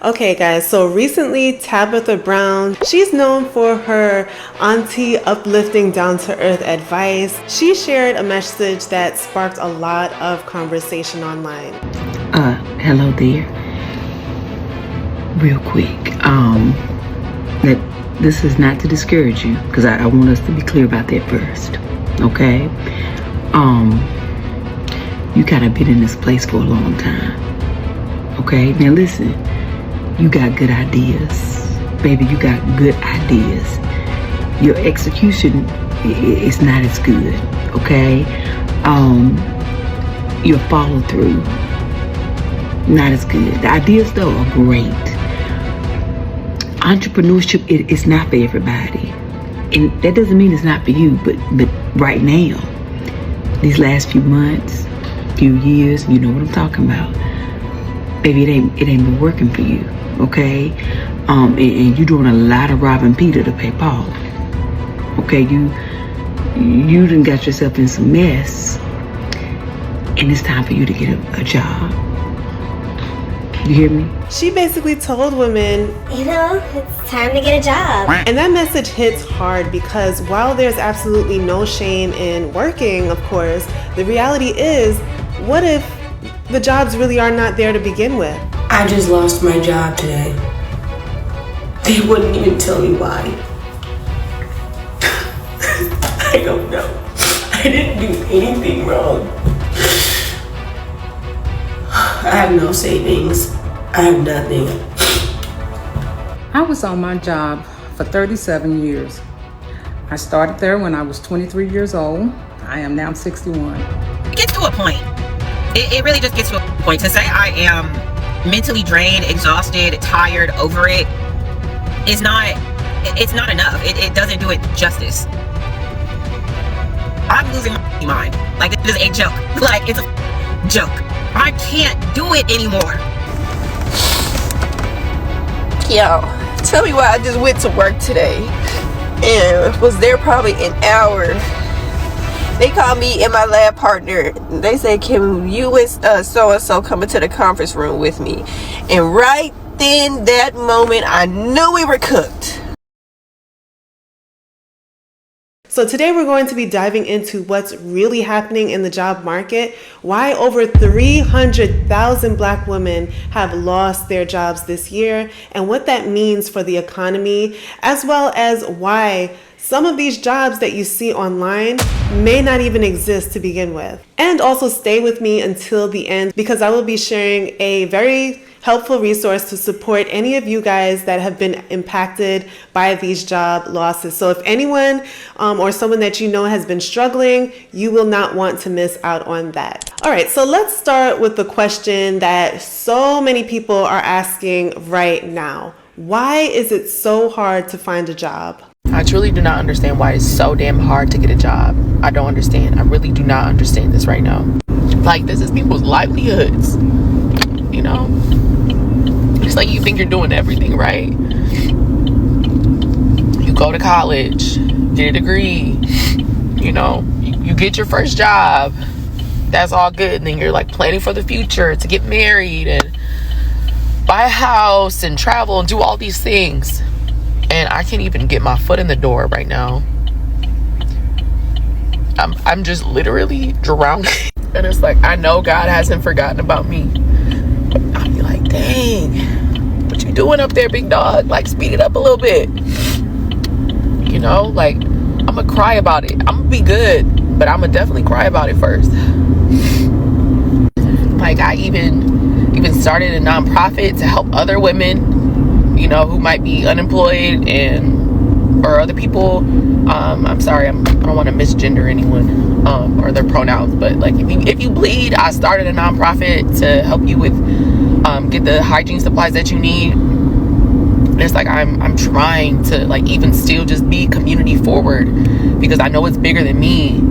Okay guys, so recently Tabitha Brown, she's known for her auntie uplifting down-to-earth advice. She shared a message that sparked a lot of conversation online. Hello there. Real quick, this is not to discourage you, because I want us to be clear about that first, okay? You kind of been in this place for a long time, okay? Now listen, you got good ideas. Baby, you got good ideas. Your execution is not as good, okay? Your follow through, not as good. The ideas though are great. Entrepreneurship is not for everybody. And that doesn't mean it's not for you, but right now, these last few months, few years, you know what I'm talking about. Baby, it ain't been working for you, okay? And you doing a lot of robbing Peter to pay Paul. Okay, you done got yourself in some mess, and it's time for you to get a job. You hear me? She basically told women, it's time to get a job. And that message hits hard because while there's absolutely no shame in working, of course, the reality is, what if the jobs really are not there to begin with? I just lost my job today. They wouldn't even tell me why. I don't know. I didn't do anything wrong. I have no savings. I have nothing. I was on my job for 37 years. I started there when I was 23 years old. I am now 61. It gets to a point. It really just gets to a point. To say I am mentally drained, exhausted, tired, over it, it's not enough. It doesn't do it justice. I'm losing my mind. Like, this is a joke. Like, it's a joke. I can't do it anymore. Yo, tell me why I just went to work today and was there probably an hour. They called me and my lab partner. They said, can you and so-and-so come into the conference room with me? And right then, that moment, I knew we were cooked. So today we're going to be diving into what's really happening in the job market, why over 300,000 Black women have lost their jobs this year, and what that means for the economy, as well as why some of these jobs that you see online may not even exist to begin with. And also stay with me until the end because I will be sharing a very helpful resource to support any of you guys that have been impacted by these job losses. So if anyone or someone that you know has been struggling, you will not want to miss out on that. All right, so let's start with the question that so many people are asking right now. Why is it so hard to find a job? I truly do not understand why it's so damn hard to get a job. I don't understand. I really do not understand this right now. Like, this is people's livelihoods, you know? It's like you think you're doing everything right. You go to college, get a degree, you know, you get your first job. That's all good. And then you're like planning for the future to get married and buy a house and travel and do all these things. And I can't even get my foot in the door right now. I'm just literally drowning. And it's like, I know God hasn't forgotten about me. But I'll be like, dang, what you doing up there, big dog? Like, speed it up a little bit. You know, like, I'm gonna cry about it. I'm gonna be good, but I'm gonna definitely cry about it first. Like, I even started a nonprofit to help other women, you know, who might be unemployed or other people. I'm sorry, I don't want to misgender anyone or their pronouns, but like if you bleed, I started a nonprofit to help you with get the hygiene supplies that you need. And it's like I'm trying to like even still just be community forward because I know it's bigger than me.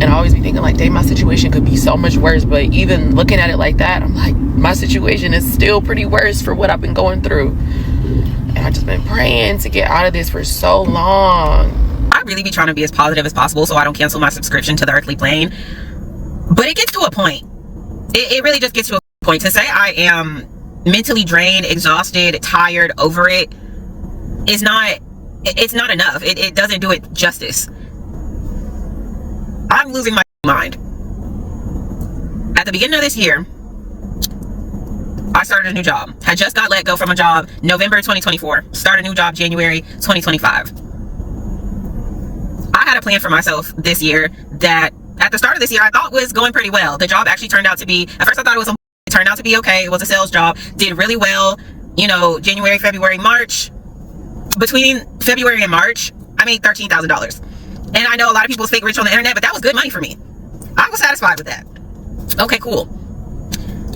And I always be thinking like, dang, my situation could be so much worse. But even looking at it like that, I'm like, my situation is still pretty worse for what I've been going through. And I've just been praying to get out of this for so long. I really be trying to be as positive as possible so I don't cancel my subscription to the earthly plane. But it gets to a point. It really just gets to a point. To say I am mentally drained, exhausted, tired, over it, it's not enough. It doesn't do it justice. I'm losing my mind. At the beginning of this year, I started a new job. I just got let go from a job November 2024. Started a new job January 2025. I had a plan for myself this year that at the start of this year I thought was going pretty well. The job actually turned out to be, at first I thought it turned out to be okay. It was a sales job. Did really well. You know, January, February, March. Between February and March, I made $13,000. And I know a lot of people fake rich on the internet, but that was good money for me. I was satisfied with that. Okay, cool.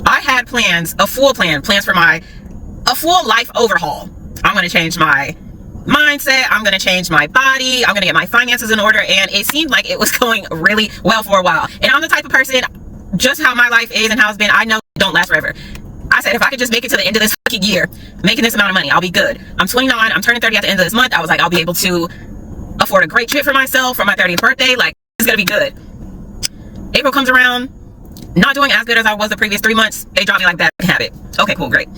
I had plans, plans for a full life overhaul. I'm going to change my mindset. I'm going to change my body. I'm going to get my finances in order. And it seemed like it was going really well for a while. And I'm the type of person, just how my life is and how it's been, I know it don't last forever. I said, if I could just make it to the end of this fucking year, making this amount of money, I'll be good. I'm 29. I'm turning 30 at the end of this month. I was like, I'll be able to afford a great trip for myself for my 30th birthday. Like, it's going to be good. April comes around, not doing as good as I was the previous 3 months. They dropped me like that habit. Okay, cool, great.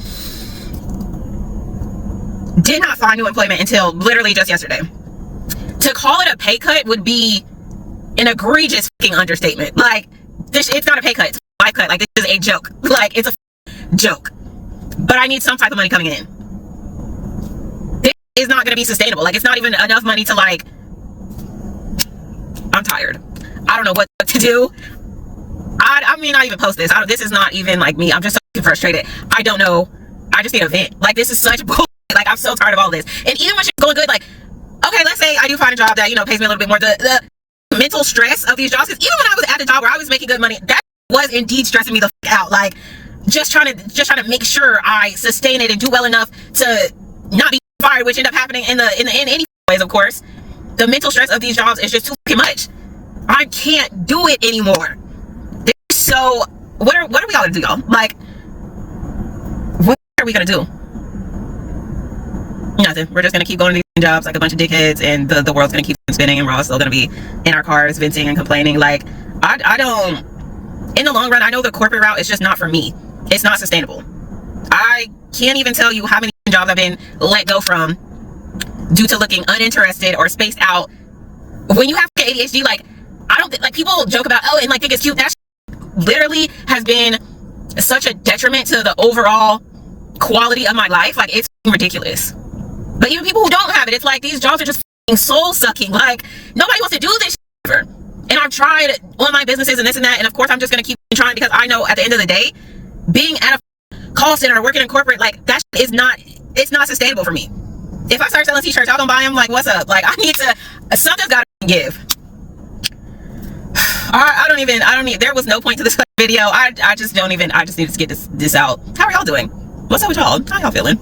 Did not find new employment until literally just yesterday. To call it a pay cut would be an egregious fucking understatement. Like, it's not a pay cut, it's a life cut. Like, this is a joke. Like, it's a joke. But I need some type of money coming in. This is not going to be sustainable. Like, it's not even enough money to, like, I'm tired. I don't know what to do. I mean, not even post this. This is not even like me. I'm just so frustrated. I don't know. I just need a vent. Like, this is such bullshit. Like, I'm so tired of all this. And even when shit's going good, like, okay, let's say I do find a job that, you know, pays me a little bit more. The mental stress of these jobs, because even when I was at the job where I was making good money, that was indeed stressing me the fuck out. Like, just trying to make sure I sustain it and do well enough to not be fired, which ended up happening in any ways, of course. The mental stress of these jobs is just too fucking much. I can't do it anymore. So what are we gonna do, y'all? Like, what are we gonna do? Nothing. We're just gonna keep going to these jobs like a bunch of dickheads, and the world's gonna keep spinning, and we're all still gonna be in our cars venting and complaining. Like, I don't, in the long run, I know the corporate route is just not for me. It's not sustainable. I can't even tell you how many jobs I've been let go from due to looking uninterested or spaced out. When you have ADHD, like, I don't think, like, people joke about, oh, and like think it's cute. That literally has been such a detriment to the overall quality of my life. Like, it's ridiculous. But even people who don't have it, it's like these jobs are just soul sucking. Like, nobody wants to do this shit ever. And I've tried online businesses and this and that, and of course I'm just gonna keep trying, because I know at the end of the day, being at a call center or working in corporate, like, that is not, it's not sustainable for me. If I start selling t-shirts, y'all gonna buy them? Like, what's up? Like, I need to, something's gotta give. I don't need, there was no point to this video. I just need to get this out. How are y'all doing? What's up with y'all? How y'all feeling?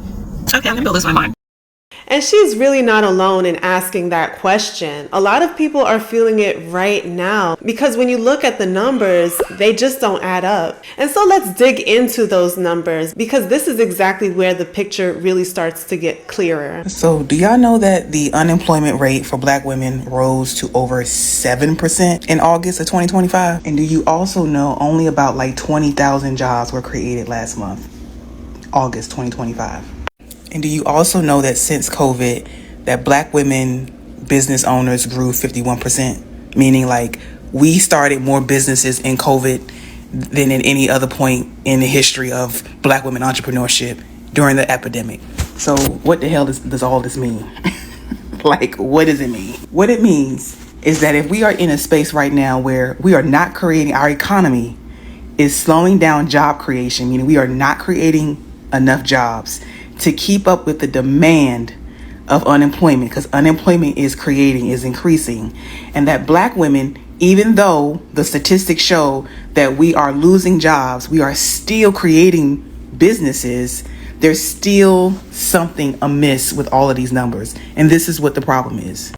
Okay, I'm gonna lose my mind. And she's really not alone in asking that question. A lot of people are feeling it right now, because when you look at the numbers, they just don't add up. And so let's dig into those numbers, because this is exactly where the picture really starts to get clearer. So do y'all know that the unemployment rate for Black women rose to over 7% in August of 2025? And do you also know only about like 20,000 jobs were created last month, August 2025? And do you also know that since COVID, that Black women business owners grew 51%? Meaning, like, we started more businesses in COVID than at any other point in the history of Black women entrepreneurship during the epidemic. So what the hell does all this mean? Like, what does it mean? What it means is that if we are in a space right now where we are not creating, our economy is slowing down job creation, meaning we are not creating enough jobs to keep up with the demand of unemployment, because unemployment is increasing, and that Black women, even though the statistics show that we are losing jobs, we are still creating businesses. There's still something amiss with all of these numbers, and this is what the problem is.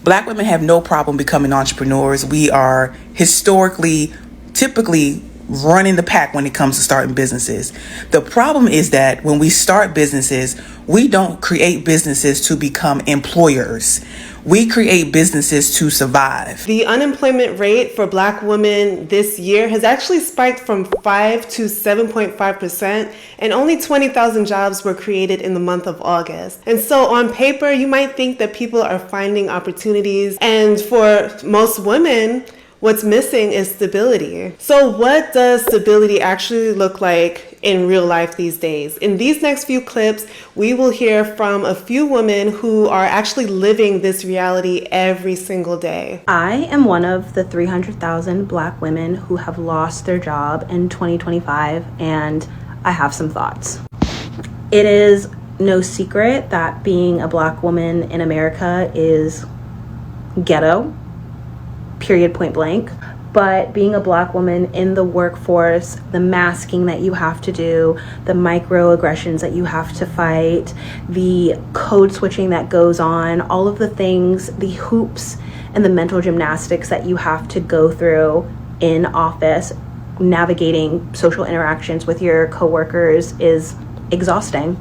Black women have no problem becoming entrepreneurs. We are historically, typically, running the pack when it comes to starting businesses. The problem is that when we start businesses, we don't create businesses to become employers. We create businesses to survive. The unemployment rate for Black women this year has actually spiked from 5 to 7.5%, and only 20,000 jobs were created in the month of August. And so on paper, you might think that people are finding opportunities, and for most women, what's missing is stability. So what does stability actually look like in real life these days? In these next few clips, we will hear from a few women who are actually living this reality every single day. I am one of the 300,000 Black women who have lost their job in 2025, and I have some thoughts. It is no secret that being a Black woman in America is ghetto. Period, point blank. But being a Black woman in the workforce, the masking that you have to do, the microaggressions that you have to fight, the code switching that goes on, all of the things, the hoops and the mental gymnastics that you have to go through in office, navigating social interactions with your coworkers is exhausting.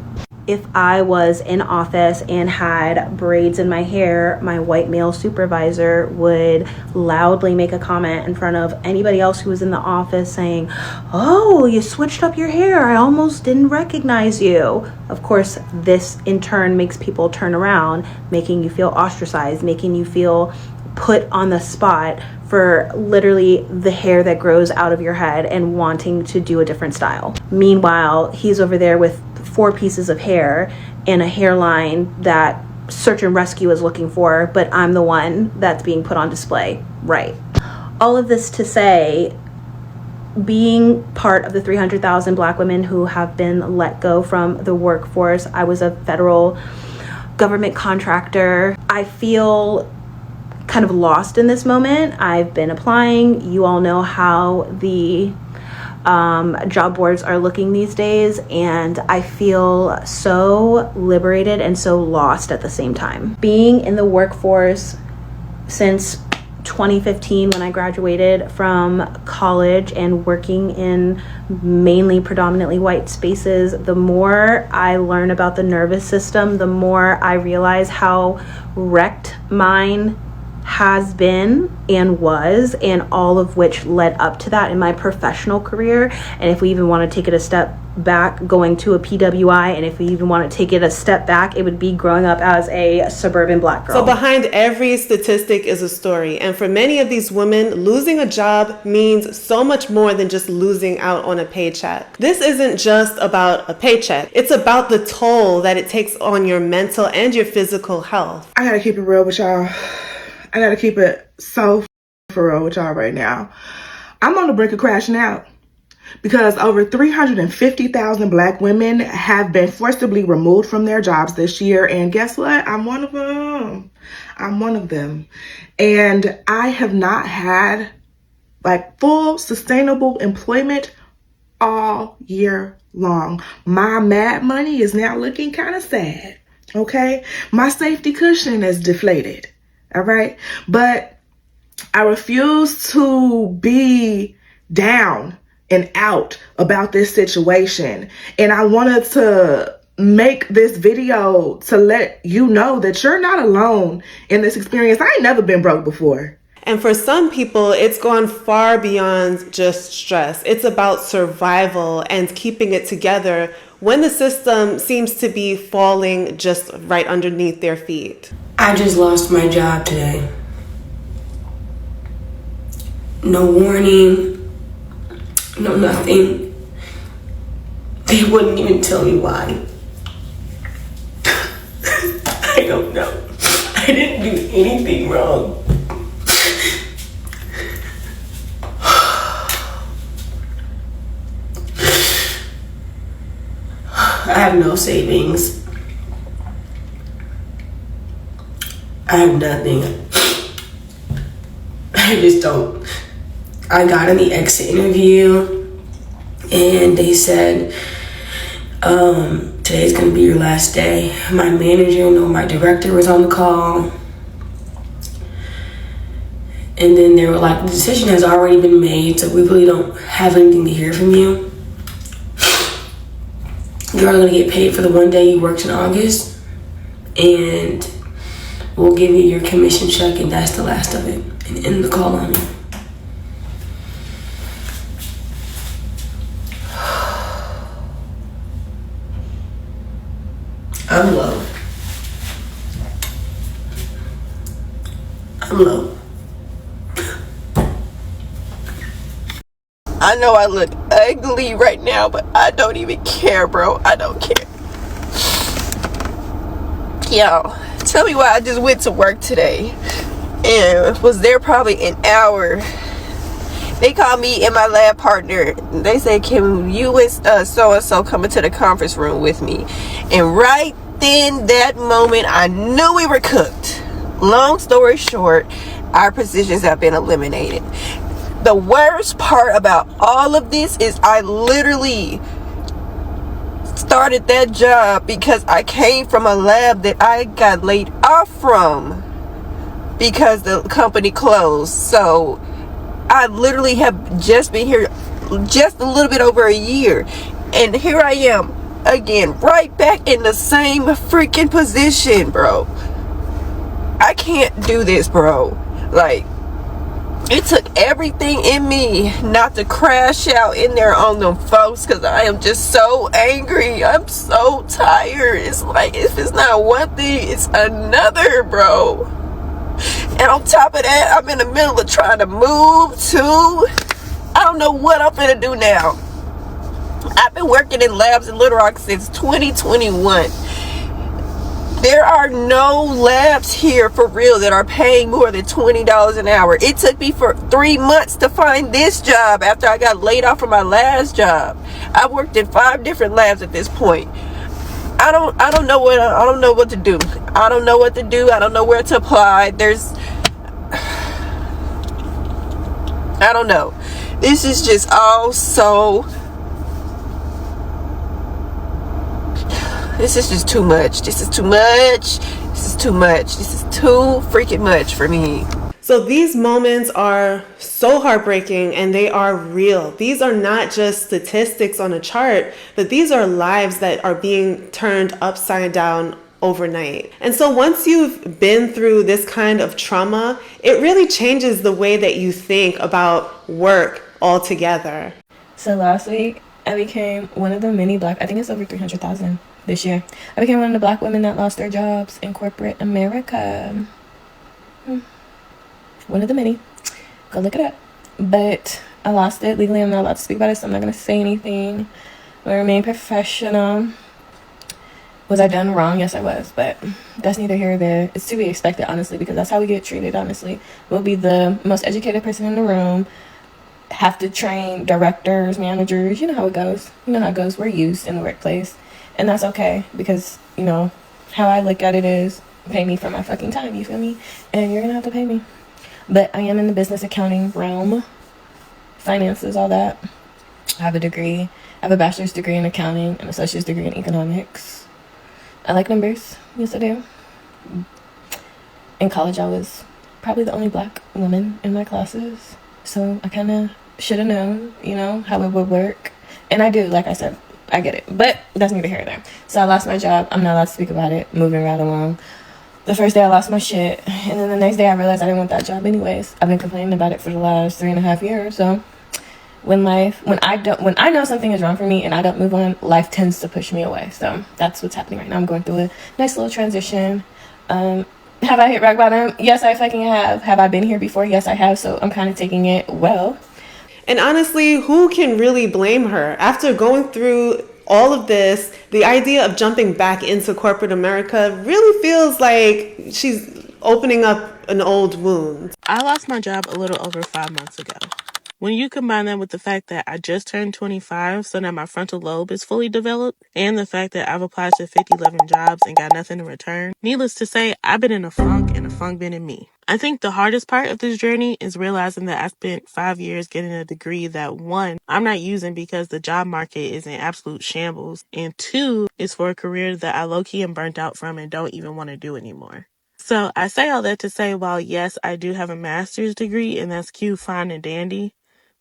If I was in office and had braids in my hair, my white male supervisor would loudly make a comment in front of anybody else who was in the office saying, "Oh, you switched up your hair. I almost didn't recognize you." Of course, this in turn makes people turn around, making you feel ostracized, making you feel put on the spot for literally the hair that grows out of your head and wanting to do a different style. Meanwhile, he's over there with 4 pieces of hair and a hairline that search and rescue is looking for, but I'm the one that's being put on display. Right. All of this to say, being part of the 300,000 Black women who have been let go from the workforce, I was a federal government contractor. I feel kind of lost in this moment. I've been applying. You all know how the job boards are looking these days, and I feel so liberated and so lost at the same time. Being in the workforce since 2015 when I graduated from college and working in mainly predominantly white spaces, the more I learn about the nervous system, the more I realize how wrecked mine has been and was, and all of which led up to that in my professional career. And if we even want to take it a step back, going to a PWI, and if we even want to take it a step back, it would be growing up as a suburban Black girl. So behind every statistic is a story, and for many of these women, losing a job means so much more than just losing out on a paycheck. This isn't just about a paycheck. It's about the toll that it takes on your mental and your physical health. I gotta keep it real with y'all. I gotta keep it so for real with y'all right now. I'm on the brink of crashing out because over 350,000 Black women have been forcibly removed from their jobs this year. And guess what? I'm one of them. I'm one of them. And I have not had like full sustainable employment all year long. My mad money is now looking kind of sad. Okay. My safety cushion is deflated. All right. But I refuse to be down and out about this situation. And I wanted to make this video to let you know that you're not alone in this experience. I ain't never been broke before. And for some people, it's gone far beyond just stress. It's about survival and keeping it together when the system seems to be falling just right underneath their feet. I just lost my job today. No warning, no nothing. They wouldn't even tell me why. I don't know. I didn't do anything wrong. I have no savings. I have nothing. I just don't. I got in the exit interview and they said, today's gonna be your last day. My manager, no, my director was on the call. And then they were like, the decision has already been made, so we really don't have anything to hear from you. You're only gonna get paid for the one day you worked in August, and we'll give you your commission check, and that's the last of it. And end the call on me. I'm low. I'm low. I know I look ugly right now, but I don't even care, bro. I don't care. Yo, tell me why I just went to work today and was there probably an hour. They called me and my lab partner. They said, can you and so-and-so come into the conference room with me? And right then, that moment, I knew we were cooked. Long story short, our positions have been eliminated. The worst part about all of this is I literally started that job because I came from a lab that I got laid off from because the company closed. So I literally have just been here just a little bit over a year, and here I am again, right back in the same freaking position, bro. I can't do this, bro. Like, it took everything in me not to crash out in there on them folks, because I am just so angry. I'm so tired. It's like, if it's not one thing, it's another, bro. And on top of that, I'm in the middle of trying to move too. I don't know what I'm gonna do now. I've been working in labs in Little Rock since 2021. There are no labs here for real that are paying more than $20 an hour. It took me for 3 months to find this job after I got laid off from my last job. I've worked in 5 different labs at this point. I don't know what to do. I don't know what to do. I don't know where to apply. I don't know. This is just all so. This is just too much. This is too much. This is too much. This is too freaking much for me. So these moments are so heartbreaking, and they are real. These are not just statistics on a chart, but these are lives that are being turned upside down overnight. And so once you've been through this kind of trauma, it really changes the way that you think about work altogether. So last week, I became one of the many black, I think it's over 300,000 this year. I became one of the black women that lost their jobs in corporate America. One of the many. Go look it up. But I lost it. Legally, I'm not allowed to speak about it, so I'm not going to say anything. I remain professional. Was I done wrong? Yes, I was. But that's neither here nor there. It's to be expected, honestly, because that's how we get treated, honestly. We'll be the most educated person in the room. Have to train directors, managers. You know how it goes. You know how it goes. We're used in the workplace. And that's okay, because, you know, how I look at it is, pay me for my fucking time, you feel me? And you're going to have to pay me. But I am in the business accounting realm. Finances, all that. I have a degree. I have a bachelor's degree in accounting, an associate's degree in economics. I like numbers. Yes, I do. In college, I was probably the only black woman in my classes. So I kind of should have known, you know, how it would work. And I do, like I said. I get it, but that's neither here nor there. So I lost my job. I'm not allowed to speak about it. Moving right along. The first day I lost my shit, and then the next day I realized I didn't want that job anyways. I've been complaining about it for the last 3.5 years. So when I know something is wrong for me and I don't move on, life tends to push me away. So that's what's happening right now. I'm going through a nice little transition. Have I hit rock bottom? Yes, I fucking have. Have I been here before? Yes, I have. So I'm kind of taking it well. And honestly, who can really blame her? After going through all of this, the idea of jumping back into corporate America really feels like she's opening up an old wound. I lost my job a little over 5 months ago. When you combine that with the fact that I just turned 25, so now my frontal lobe is fully developed, and the fact that I've applied to 50-11 jobs and got nothing in return, needless to say, I've been in a funk, and the funk been in me. I think the hardest part of this journey is realizing that I spent 5 years getting a degree that, 1, I'm not using because the job market is in absolute shambles, and 2, is for a career that I low-key am burnt out from and don't even want to do anymore. So I say all that to say, while yes, I do have a master's degree, and that's cute, fine, and dandy,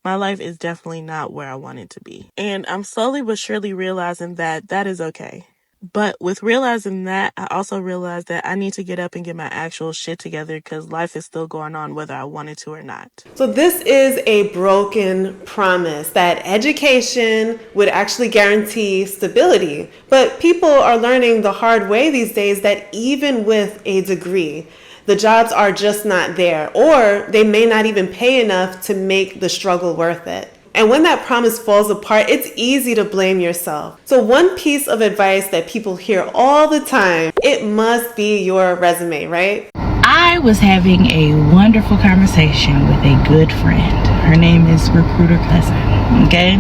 my life is definitely not where I want it to be. And I'm slowly but surely realizing that that is okay. But with realizing that, I also realized that I need to get up and get my actual shit together because life is still going on whether I wanted to or not. So this is a broken promise that education would actually guarantee stability. But people are learning the hard way these days that even with a degree, the jobs are just not there, or they may not even pay enough to make the struggle worth it. And when that promise falls apart, it's easy to blame yourself. So one piece of advice that people hear all the time, it must be your resume, right? I was having a wonderful conversation with a good friend. Her name is Recruiter Cousin, okay?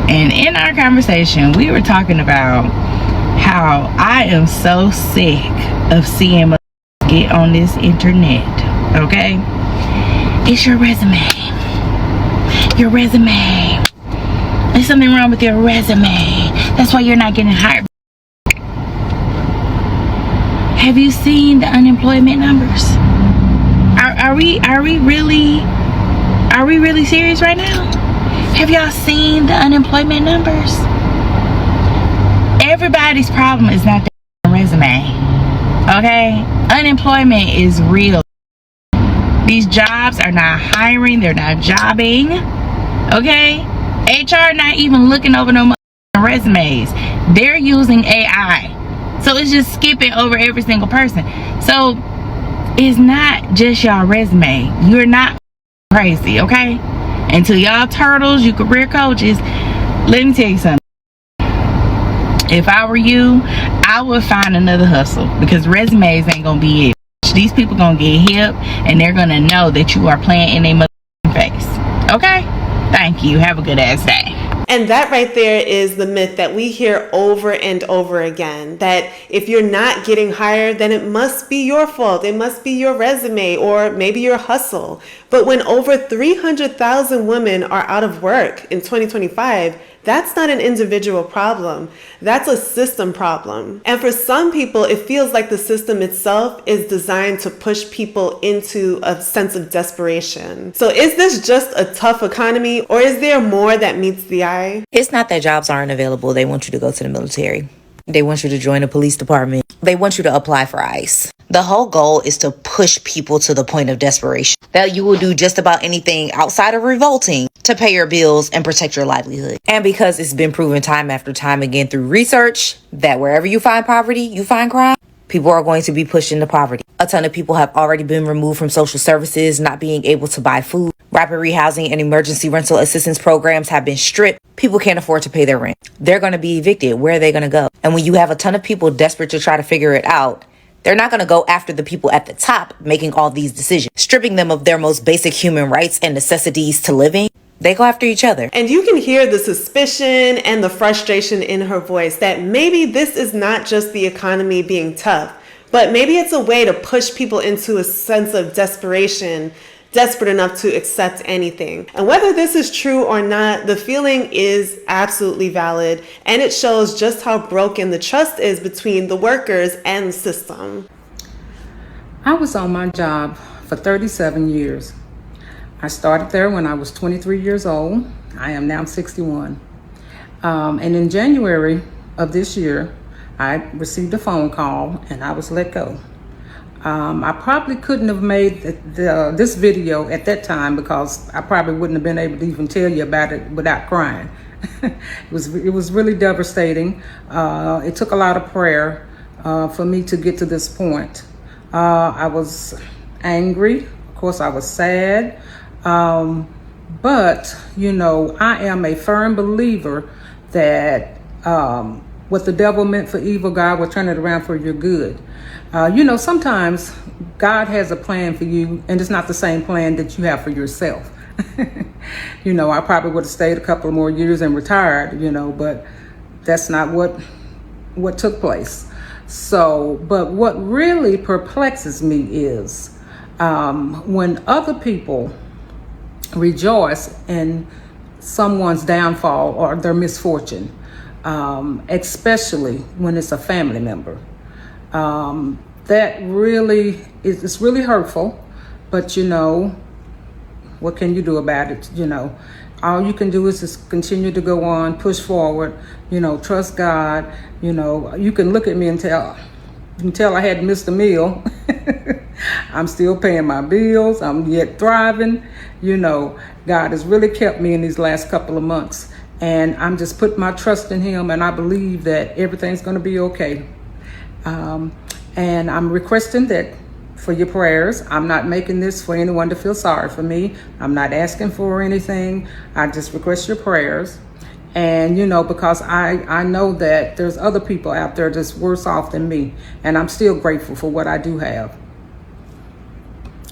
And in our conversation, we were talking about how I am so sick of seeing get on this internet, okay? It's your resume. Your resume. There's something wrong with your resume. That's why you're not getting hired. Have you seen the unemployment numbers? Are we really serious right now? Have y'all seen the unemployment numbers? Everybody's problem is not their resume. Okay? Unemployment is real. These jobs are not hiring, they're not jobbing. Okay? HR not even looking over no resumes. They're using AI. So it's just skipping over every single person. So it's not just y'all resume. You're not crazy, okay? Until y'all turtles, you career coaches, let me tell you something. If I were you, I would find another hustle because resumes ain't gonna be it. These people gonna get hip and they're gonna know that you are playing in their mother face. Okay? Thank you. Have a good ass day. And that right there is the myth that we hear over and over again, that if you're not getting hired, then it must be your fault. It must be your resume or maybe your hustle. But when over 300,000 women are out of work in 2025, that's not an individual problem. That's a system problem. And for some people, it feels like the system itself is designed to push people into a sense of desperation. So is this just a tough economy, or is there more that meets the eye? It's not that jobs aren't available. They want you to go to the military. They want you to join a police department. They want you to apply for ICE. The whole goal is to push people to the point of desperation. That you will do just about anything outside of revolting to pay your bills and protect your livelihood. And because it's been proven time after time again through research that wherever you find poverty, you find crime, people are going to be pushed into poverty. A ton of people have already been removed from social services, not being able to buy food. Rapid rehousing and emergency rental assistance programs have been stripped. People can't afford to pay their rent. They're going to be evicted. Where are they going to go? And when you have a ton of people desperate to try to figure it out, they're not going to go after the people at the top making all these decisions, stripping them of their most basic human rights and necessities to living. They go after each other. And you can hear the suspicion and the frustration in her voice that maybe this is not just the economy being tough, but maybe it's a way to push people into a sense of desperation, desperate enough to accept anything. And whether this is true or not, the feeling is absolutely valid, and it shows just how broken the trust is between the workers and the system. I was on my job for 37 years. I started there when I was 23 years old. I am now 61. And in January of this year, I received a phone call and I was let go. I probably couldn't have made this video at that time because I probably wouldn't have been able to even tell you about it without crying. It was really devastating. It took a lot of prayer for me to get to this point. I was angry. Of course, I was sad. But, you know, I am a firm believer that what the devil meant for evil, God will turn it around for your good. You know, sometimes God has a plan for you, and it's not the same plan that you have for yourself. You know, I probably would have stayed a couple more years and retired, you know, but that's not what took place. So, but what really perplexes me is when other people rejoice in someone's downfall or their misfortune, especially when it's a family member. that really is, it's really hurtful, but you know, what can you do about it? You know, all you can do is just continue to go on, push forward, you know, trust God. You know, you can look at me and tell I hadn't missed a meal. I'm still paying my bills. I'm yet thriving. You know, God has really kept me in these last couple of months. And I'm just putting my trust in him, and I believe that everything's going to be okay. And I'm requesting that for your prayers. I'm not making this for anyone to feel sorry for me. I'm not asking for anything. I just request your prayers. And, you know, because I know that there's other people out there that's worse off than me. And I'm still grateful for what I do have.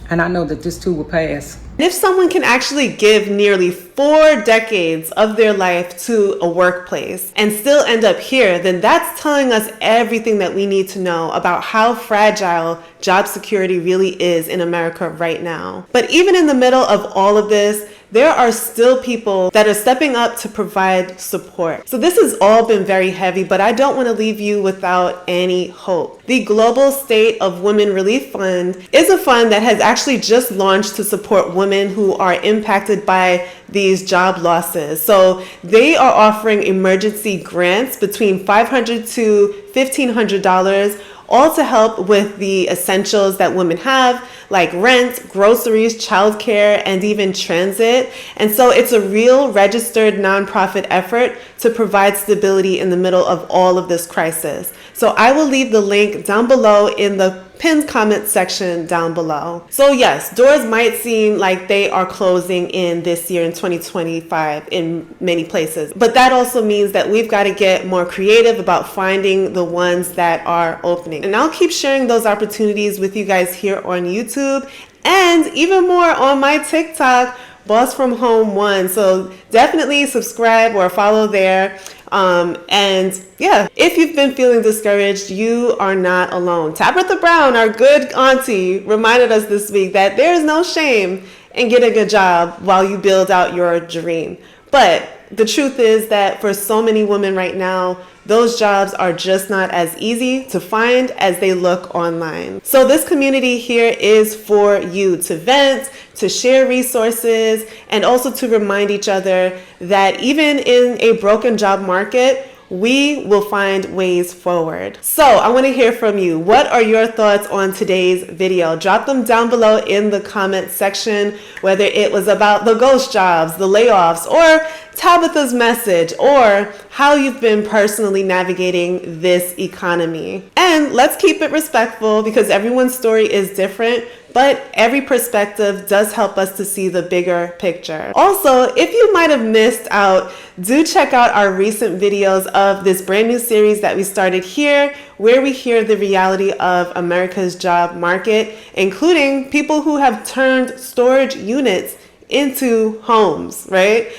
And I know that this too will pass. If someone can actually give nearly 4 decades of their life to a workplace and still end up here, then that's telling us everything that we need to know about how fragile job security really is in America right now. But even in the middle of all of this, there are still people that are stepping up to provide support. So this has all been very heavy, but I don't want to leave you without any hope. The Global State of Women Relief Fund is a fund that has actually just launched to support women who are impacted by these job losses. So they are offering emergency grants between $500 to $1,500, all to help with the essentials that women have, like rent, groceries, childcare, and even transit. And so it's a real registered nonprofit effort to provide stability in the middle of all of this crisis. So I will leave the link down below in the pinned comment section down below. So yes, doors might seem like they are closing in this year in 2025 in many places, but that also means that we've got to get more creative about finding the ones that are opening. And I'll keep sharing those opportunities with you guys here on YouTube and even more on my TikTok, Boss From Home 1. So definitely subscribe or follow there. And yeah, if you've been feeling discouraged, you are not alone. Tabitha Brown, our good auntie, reminded us this week that there is no shame in getting a job while you build out your dream. But the truth is that for so many women right now, those jobs are just not as easy to find as they look online. So this community here is for you to vent, to share resources, and also to remind each other that even in a broken job market, we will find ways forward. So I want to hear from you. What are your thoughts on today's video? Drop them down below in the comment section, whether it was about the ghost jobs, the layoffs, or Tabitha's message, or how you've been personally navigating this economy. And let's keep it respectful because everyone's story is different, but every perspective does help us to see the bigger picture. Also, if you might have missed out, do check out our recent videos of this brand new series that we started here, where we hear the reality of America's job market, including people who have turned storage units into homes, right?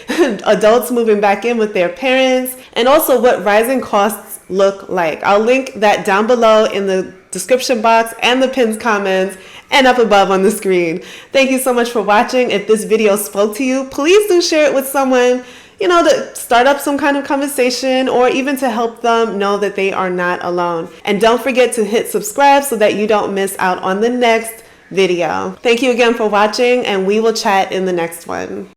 Adults moving back in with their parents, and also what rising costs look like. I'll link that down below in the description box and the pinned comments and up above on the screen. Thank you so much for watching. If this video spoke to you, please do share it with someone, you know, to start up some kind of conversation or even to help them know that they are not alone. And don't forget to hit subscribe so that you don't miss out on the next video. Thank you again for watching, and we will chat in the next one.